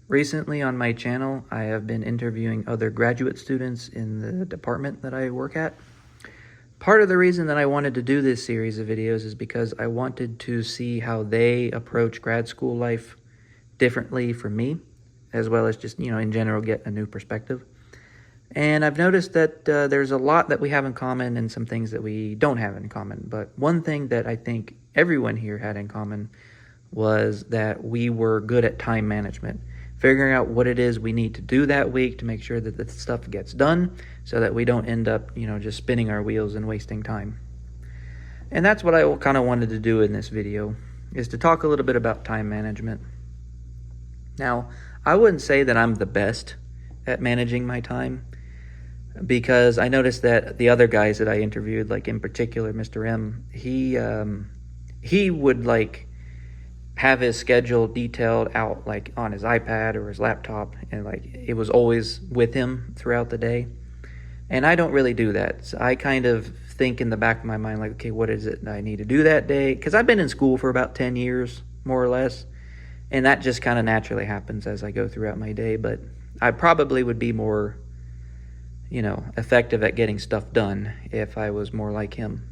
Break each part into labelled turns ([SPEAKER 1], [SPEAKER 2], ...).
[SPEAKER 1] Recently on my channel, I have been interviewing other graduate students in the department that I work at. Part of the reason that I wanted to do this series of videos is because I wanted to see how they approach grad school life differently from me, as well as just, in general, get a new perspective. And I've noticed that there's a lot that we have in common and some things that we don't have in common. But one thing that I think everyone here had in common was that we were good at time management, figuring out what it is we need to do that week to make sure that the stuff gets done so that we don't end up, just spinning our wheels and wasting time. And that's what I kind of wanted to do in this video, is to talk a little bit about time management. Now, I wouldn't say that I'm the best at managing my time, because I noticed that the other guys that I interviewed, like in particular Mr. M, he would have his schedule detailed out on his iPad or his laptop, and it was always with him throughout the day. And I don't really do that. So I kind of think in the back of my mind, okay, what is it that I need to do that day? Because I've been in school for about 10 years, more or less, and that just kind of naturally happens as I go throughout my day. But I probably would be more, effective at getting stuff done if I was more like him.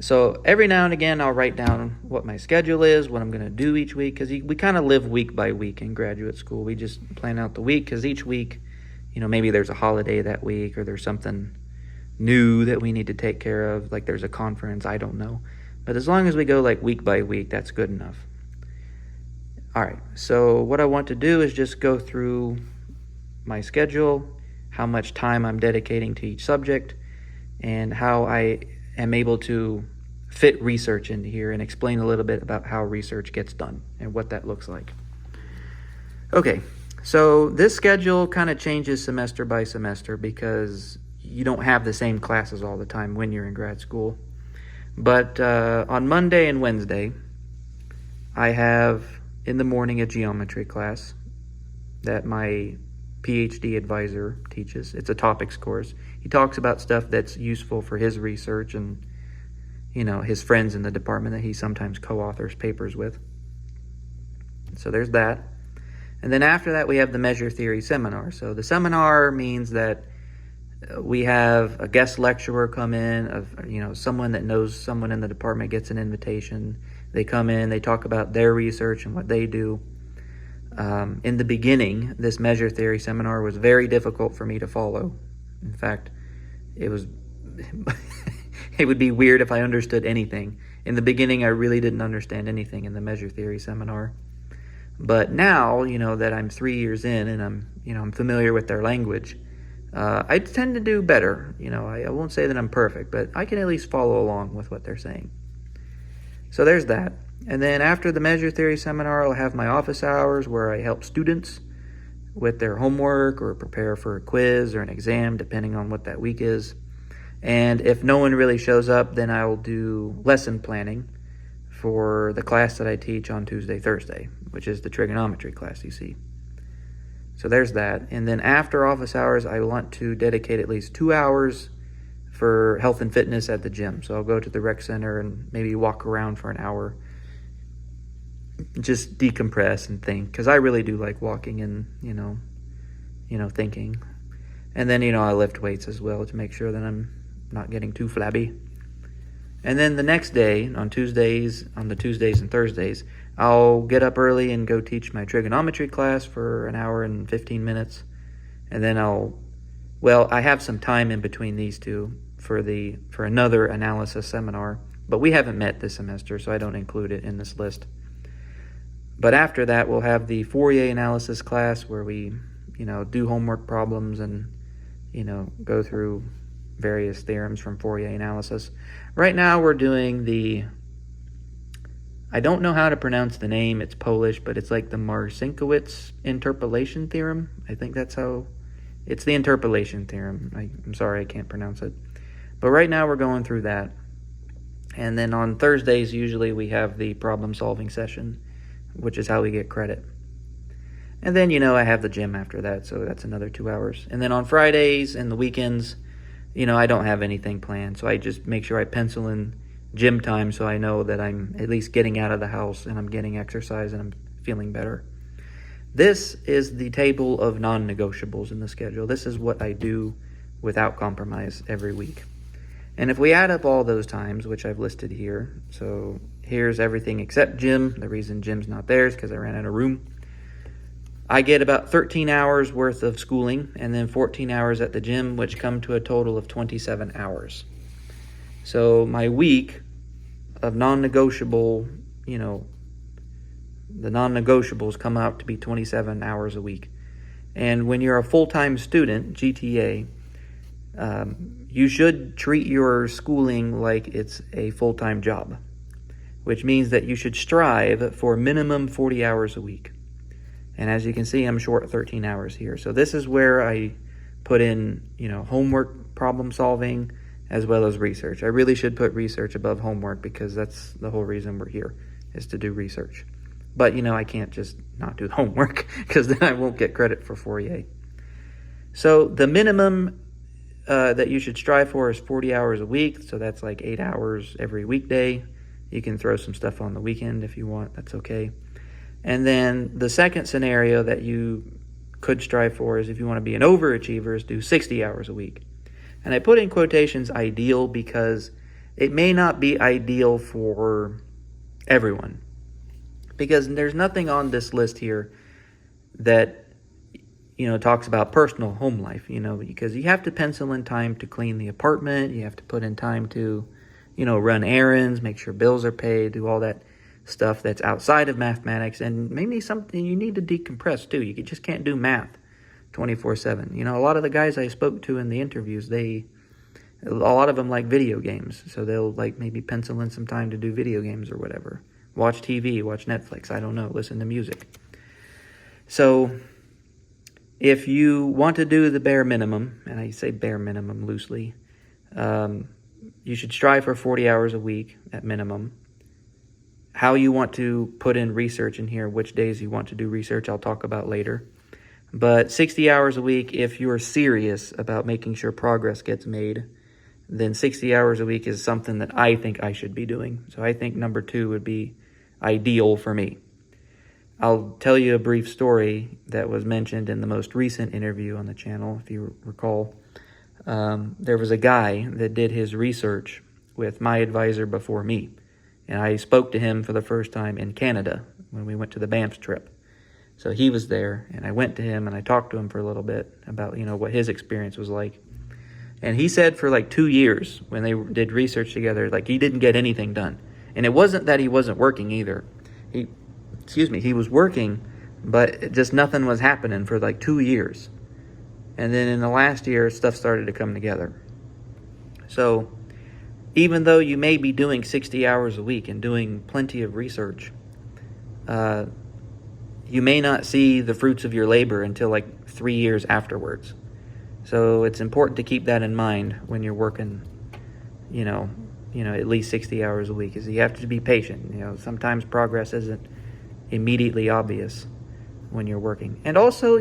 [SPEAKER 1] So every now and again, I'll write down what my schedule is, what I'm going to do each week, because we kind of live week by week in graduate school. We just plan out the week, because each week, maybe there's a holiday that week, or there's something new that we need to take care of, like there's a conference, I don't know. But as long as we go week by week, that's good enough. All right, so what I want to do is just go through my schedule, how much time I'm dedicating to each subject, and how I am able to fit research into here and explain a little bit about how research gets done and what that looks like. Okay, so this schedule kind of changes semester by semester because you don't have the same classes all the time when you're in grad school. But on Monday and Wednesday, I have in the morning a geometry class that my PhD advisor teaches. It's a topics course. He talks about stuff that's useful for his research and, his friends in the department that he sometimes co-authors papers with. So there's that. And then after that, we have the measure theory seminar. So the seminar means that we have a guest lecturer come in, someone that knows someone in the department gets an invitation. They come in, they talk about their research and what they do. In the beginning, this measure theory seminar was very difficult for me to follow. In fact, it would be weird if I understood anything. In the beginning, I really didn't understand anything in the measure theory seminar. But now, that I'm 3 years in and I'm familiar with their language, I tend to do better. I won't say that I'm perfect, but I can at least follow along with what they're saying. So there's that. And then after the measure theory seminar, I'll have my office hours where I help students with their homework or prepare for a quiz or an exam, depending on what that week is. And if no one really shows up, then I'll do lesson planning for the class that I teach on Tuesday, Thursday, which is the trigonometry class you see. So there's that. And then after office hours, I want to dedicate at least 2 hours for health and fitness at the gym. So I'll go to the rec center and maybe walk around for an hour, just decompress and think, because I really do like walking and thinking. And then I lift weights as well to make sure that I'm not getting too flabby. And then the next day, on the Tuesdays and Thursdays, I'll get up early and go teach my trigonometry class for an hour and 15 minutes. And then I have some time in between these two for another analysis seminar, but we haven't met this semester, so I don't include it in this list. But after that, we'll have the Fourier analysis class where we, do homework problems and, go through various theorems from Fourier analysis. Right now, we're doing I don't know how to pronounce the name. It's Polish, but it's like the Marcinkiewicz interpolation theorem. I think that's how, it's the interpolation theorem. I'm sorry, I can't pronounce it. But right now, we're going through that. And then on Thursdays, usually we have the problem-solving session, which is how we get credit. And then, I have the gym after that, so that's another 2 hours. And then on Fridays and the weekends, I don't have anything planned, so I just make sure I pencil in gym time so I know that I'm at least getting out of the house and I'm getting exercise and I'm feeling better. This is the table of non-negotiables in the schedule. This is what I do without compromise every week. And if we add up all those times, which I've listed here, so here's everything except gym. The reason gym's not there is because I ran out of room. I get about 13 hours worth of schooling and then 14 hours at the gym, which come to a total of 27 hours. So my week of non-negotiable, the non-negotiables come out to be 27 hours a week. And when you're a full-time student, GTA, you should treat your schooling like it's a full-time job, which means that you should strive for minimum 40 hours a week. And as you can see, I'm short 13 hours here. So this is where I put in, homework, problem solving, as well as research. I really should put research above homework because that's the whole reason we're here, is to do research. But, I can't just not do the homework because then I won't get credit for 4EA. So the minimum that you should strive for is 40 hours a week. So that's like 8 hours every weekday. You can throw some stuff on the weekend if you want. That's okay. And then the second scenario that you could strive for is if you want to be an overachiever is do 60 hours a week. And I put in quotations ideal because it may not be ideal for everyone. Because there's nothing on this list here that, talks about personal home life, because you have to pencil in time to clean the apartment. You have to put in time to, run errands, make sure bills are paid, do all that stuff that's outside of mathematics. And maybe something you need to decompress too. You just can't do math 24/7. A lot of the guys I spoke to in the interviews, a lot of them like video games. So they'll maybe pencil in some time to do video games or whatever. Watch TV, watch Netflix, I don't know, listen to music. So if you want to do the bare minimum, and I say bare minimum loosely, you should strive for 40 hours a week at minimum. How you want to put in research in here, which days you want to do research, I'll talk about later. But 60 hours a week, if you're serious about making sure progress gets made, then 60 hours a week is something that I think I should be doing. So I think number 2 would be ideal for me. I'll tell you a brief story that was mentioned in the most recent interview on the channel, if you recall. There was a guy that did his research with my advisor before me. And I spoke to him for the first time in Canada when we went to the Banff trip. So he was there, and I went to him and I talked to him for a little bit about, what his experience was like. And he said for 2 years when they did research together, he didn't get anything done. And it wasn't that he wasn't working either. He was working, but just nothing was happening for 2 years. And then in the last year, stuff started to come together. So even though you may be doing 60 hours a week and doing plenty of research, you may not see the fruits of your labor until 3 years afterwards. So it's important to keep that in mind when you're working, at least 60 hours a week, is you have to be patient. Sometimes progress isn't immediately obvious when you're working. And also,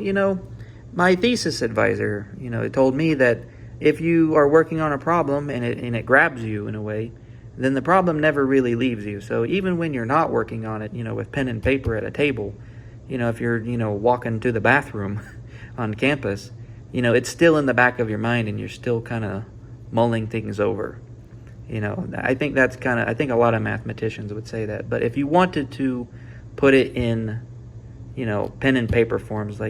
[SPEAKER 1] my thesis advisor, told me that if you are working on a problem and it grabs you in a way, then the problem never really leaves you. So even when you're not working on it, with pen and paper at a table, if you're, walking to the bathroom on campus, it's still in the back of your mind and you're still kind of mulling things over. I think I think a lot of mathematicians would say that. But if you wanted to put it in, pen and paper forms,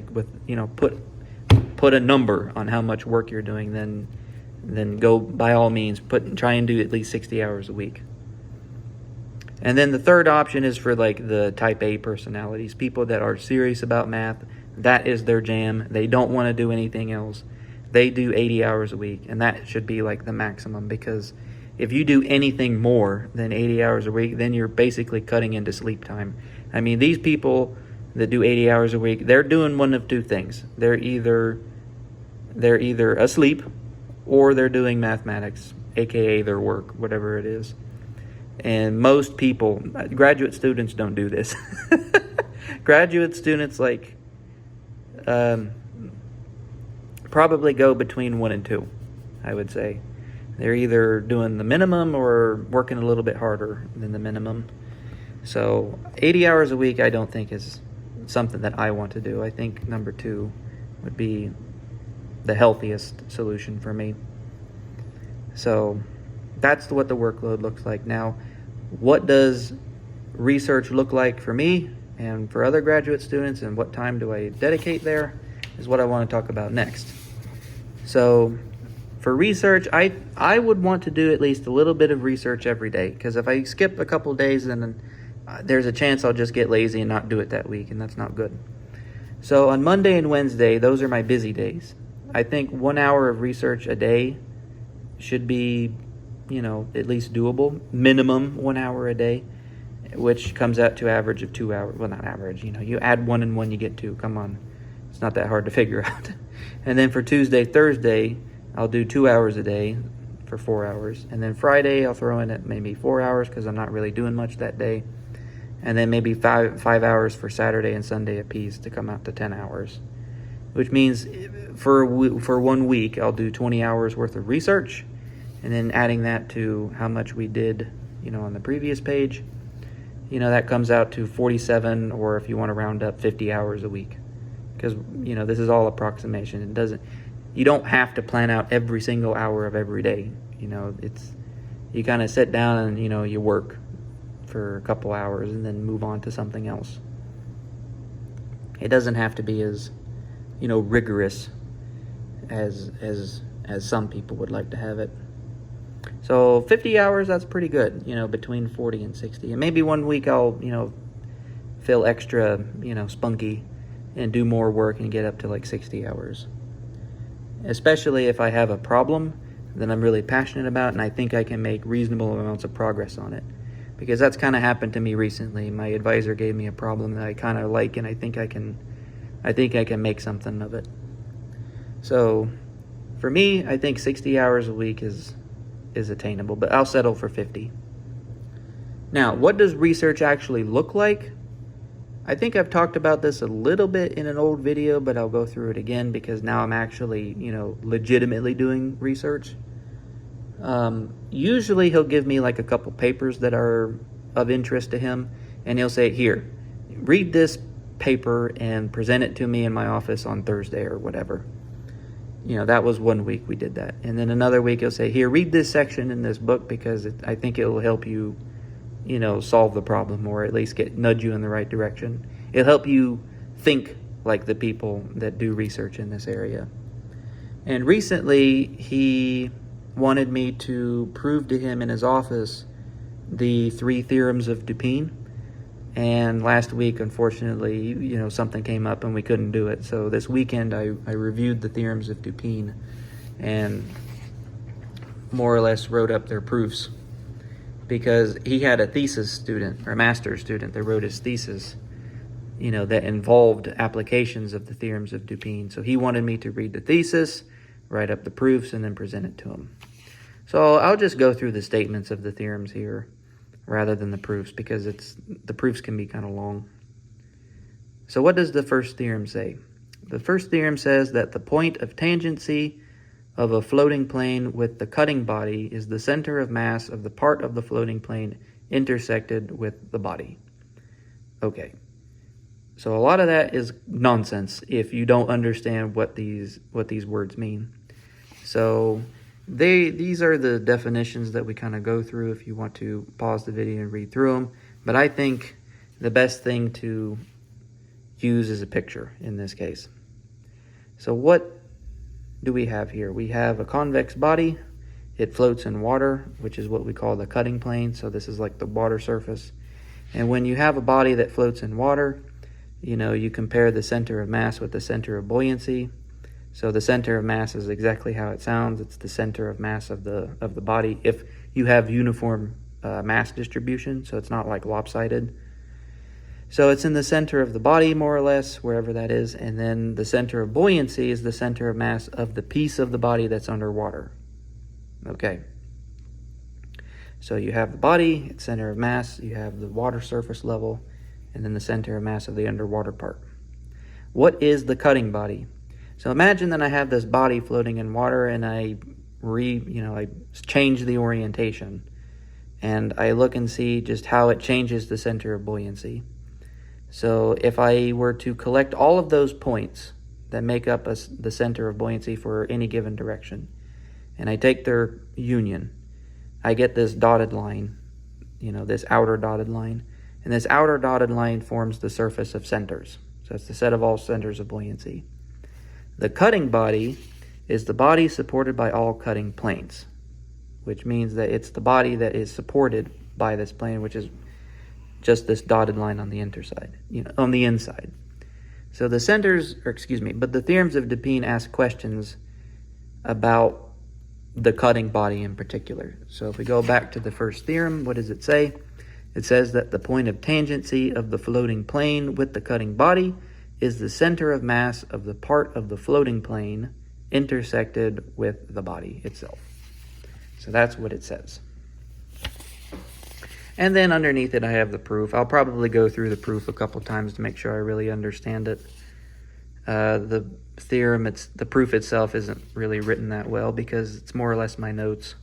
[SPEAKER 1] put a number on how much work you're doing, then go by all means, try and do at least 60 hours a week. And then the third option is for the type A personalities, people that are serious about math. That is their jam. They don't want to do anything else. They do 80 hours a week, and that should be the maximum, because if you do anything more than 80 hours a week, then you're basically cutting into sleep time. I mean, these people that do 80 hours a week, they're doing one of two things. They're either asleep or they're doing mathematics, aka their work, whatever it is. And most people, graduate students, don't do this. Graduate students probably go between 1 and 2, I would say. They're either doing the minimum or working a little bit harder than the minimum. So 80 hours a week I don't think is it's something that I want to do. I think number 2 would be the healthiest solution for me. So that's what the workload looks like. Now, what does research look like for me and for other graduate students, and what time do I dedicate there, is what I want to talk about next. So for research, I would want to do at least a little bit of research every day, because if I skip a couple days, then there's a chance I'll just get lazy and not do it that week, and that's not good. So on Monday and Wednesday, those are my busy days. I think 1 hour of research a day should be, at least doable. Minimum 1 hour a day, which comes out to average of 2 hours. Well, not average, you add 1 and 1, you get 2. Come on. It's not that hard to figure out. And then for Tuesday, Thursday, I'll do 2 hours a day for 4 hours. And then Friday, I'll throw in at maybe 4 hours because I'm not really doing much that day. And then maybe five hours for Saturday and Sunday apiece to come out to 10 hours. Which means for 1 week, I'll do 20 hours worth of research. And then adding that to how much we did, on the previous page, that comes out to 47, or if you want to round up, 50 hours a week. Because, this is all approximation. You don't have to plan out every single hour of every day. You kind of sit down and, you work for a couple hours and then move on to something else. It doesn't have to be as, rigorous as some people would like to have it. So 50 hours, that's pretty good, between 40 and 60. And maybe 1 week I'll, feel extra, spunky and do more work and get up to like 60 hours. Especially if I have a problem that I'm really passionate about and I think I can make reasonable amounts of progress on it. Because that's kind of happened to me recently. My advisor gave me a problem that I kind of like, and I think I can make something of it. So for me, I think 60 hours a week is attainable, but I'll settle for 50. Now, what does research actually look like? I think I've talked about this a little bit in an old video, but I'll go through it again because now I'm actually, legitimately doing research. Usually he'll give me like a couple papers that are of interest to him, and he'll say, here, read this paper and present it to me in my office on Thursday or whatever. That was 1 week we did that. And then another week he'll say, here, read this section in this book because I think it will help you, solve the problem, or at least nudge you in the right direction. It'll help you think like the people that do research in this area. And recently he wanted me to prove to him in his office the 3 theorems of Dupin. And last week, unfortunately, something came up and we couldn't do it. So this weekend I reviewed the theorems of Dupin and more or less wrote up their proofs, because he had a thesis student or a master's student that wrote his thesis, that involved applications of the theorems of Dupin. So he wanted me to read the thesis, write up the proofs, and then present it to him. So I'll just go through the statements of the theorems here rather than the proofs, because the proofs can be kind of long. So what does the first theorem say? The first theorem says that the point of tangency of a floating plane with the cutting body is the center of mass of the part of the floating plane intersected with the body. Okay. So a lot of that is nonsense if you don't understand what these words mean. So these are the definitions that we kind of go through if you want to pause the video and read through them. But I think the best thing to use is a picture in this case. So what do we have here? We have a convex body. It floats in water, which is what we call the cutting plane. So this is like the water surface. And when you have a body that floats in water, you compare the center of mass with the center of buoyancy. So the center of mass is exactly how it sounds. It's the center of mass of the body if you have uniform mass distribution, so it's not like lopsided. So it's in the center of the body, more or less, wherever that is. And then the center of buoyancy is the center of mass of the piece of the body that's underwater. Okay. So you have the body, its center of mass, you have the water surface level, and then the center of mass of the underwater part. What is the cutting body? So imagine that I have this body floating in water and I change the orientation. And I look and see just how it changes the center of buoyancy. So if I were to collect all of those points that make up the center of buoyancy for any given direction, and I take their union, I get this dotted line, this outer dotted line. And this outer dotted line forms the surface of centers. So it's the set of all centers of buoyancy. The cutting body is the body supported by all cutting planes, which means that it's the body that is supported by this plane, which is just this dotted line on the on the inside. So the theorems of Dupin ask questions about the cutting body in particular. So if we go back to the first theorem, what does it say? It says that the point of tangency of the floating plane with the cutting body is the center of mass of the part of the floating plane intersected with the body itself. So that's what it says. And then underneath it, I have the proof. I'll probably go through the proof a couple times to make sure I really understand it. The proof itself isn't really written that well because it's more or less my notes.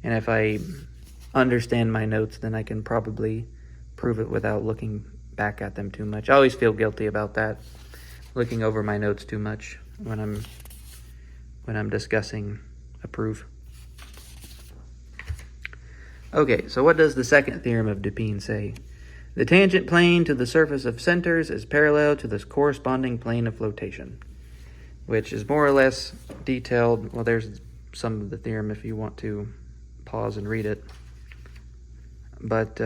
[SPEAKER 1] And if I understand my notes, then I can probably prove it without looking back at them too much. I always feel guilty about that, looking over my notes too much when I'm discussing a proof. Okay, so what does the second theorem of Dupin say? The tangent plane to the surface of centers is parallel to this corresponding plane of flotation, which is more or less detailed. Well, there's some of the theorem if you want to pause and read it. But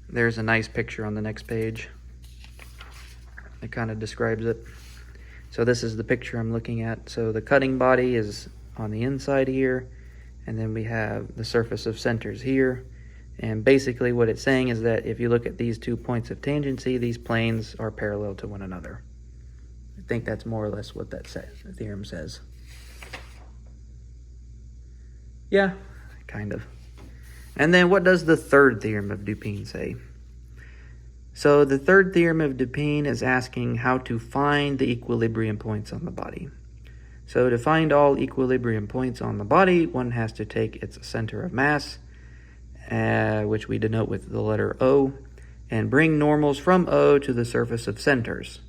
[SPEAKER 1] there's a nice picture on the next page. It kind of describes it. So this is the picture I'm looking at. So the cutting body is on the inside here, and then we have the surface of centers here. And basically what it's saying is that if you look at these 2 points of tangency, these planes are parallel to one another. I think that's more or less what that says, the theorem says. Yeah, kind of. And then what does the third theorem of Dupin say? So the third theorem of Dupin is asking how to find the equilibrium points on the body. So to find all equilibrium points on the body, one has to take its center of mass, which we denote with the letter O, and bring normals from O to the surface of centers.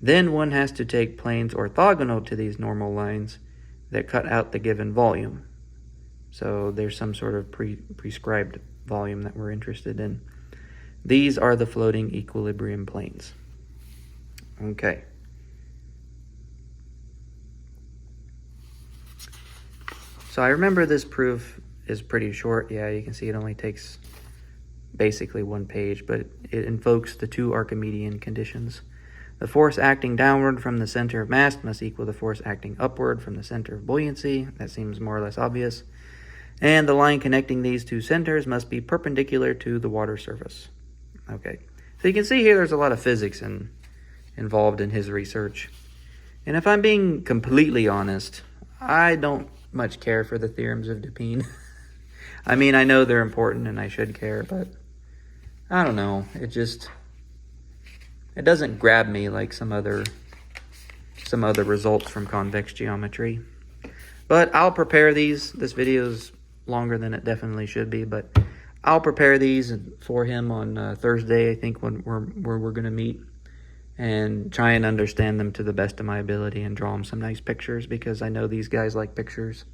[SPEAKER 1] Then one has to take planes orthogonal to these normal lines that cut out the given volume. So there's some sort of prescribed volume that we're interested in. These are the floating equilibrium planes. Okay. So I remember this proof is pretty short. Yeah, you can see it only takes basically 1 page, but it invokes the 2 Archimedean conditions. The force acting downward from the center of mass must equal the force acting upward from the center of buoyancy. That seems more or less obvious. And the line connecting these 2 centers must be perpendicular to the water surface. Okay, so you can see here there's a lot of physics involved in his research. And if I'm being completely honest, I don't much care for the theorems of Dupin. I mean, I know they're important and I should care, but I don't know. It doesn't grab me like some other results from convex geometry. But I'll prepare these. This video's longer than it definitely should be, but I'll prepare these for him on Thursday, I think, when we're going to meet, and try and understand them to the best of my ability and draw him some nice pictures, because I know these guys like pictures.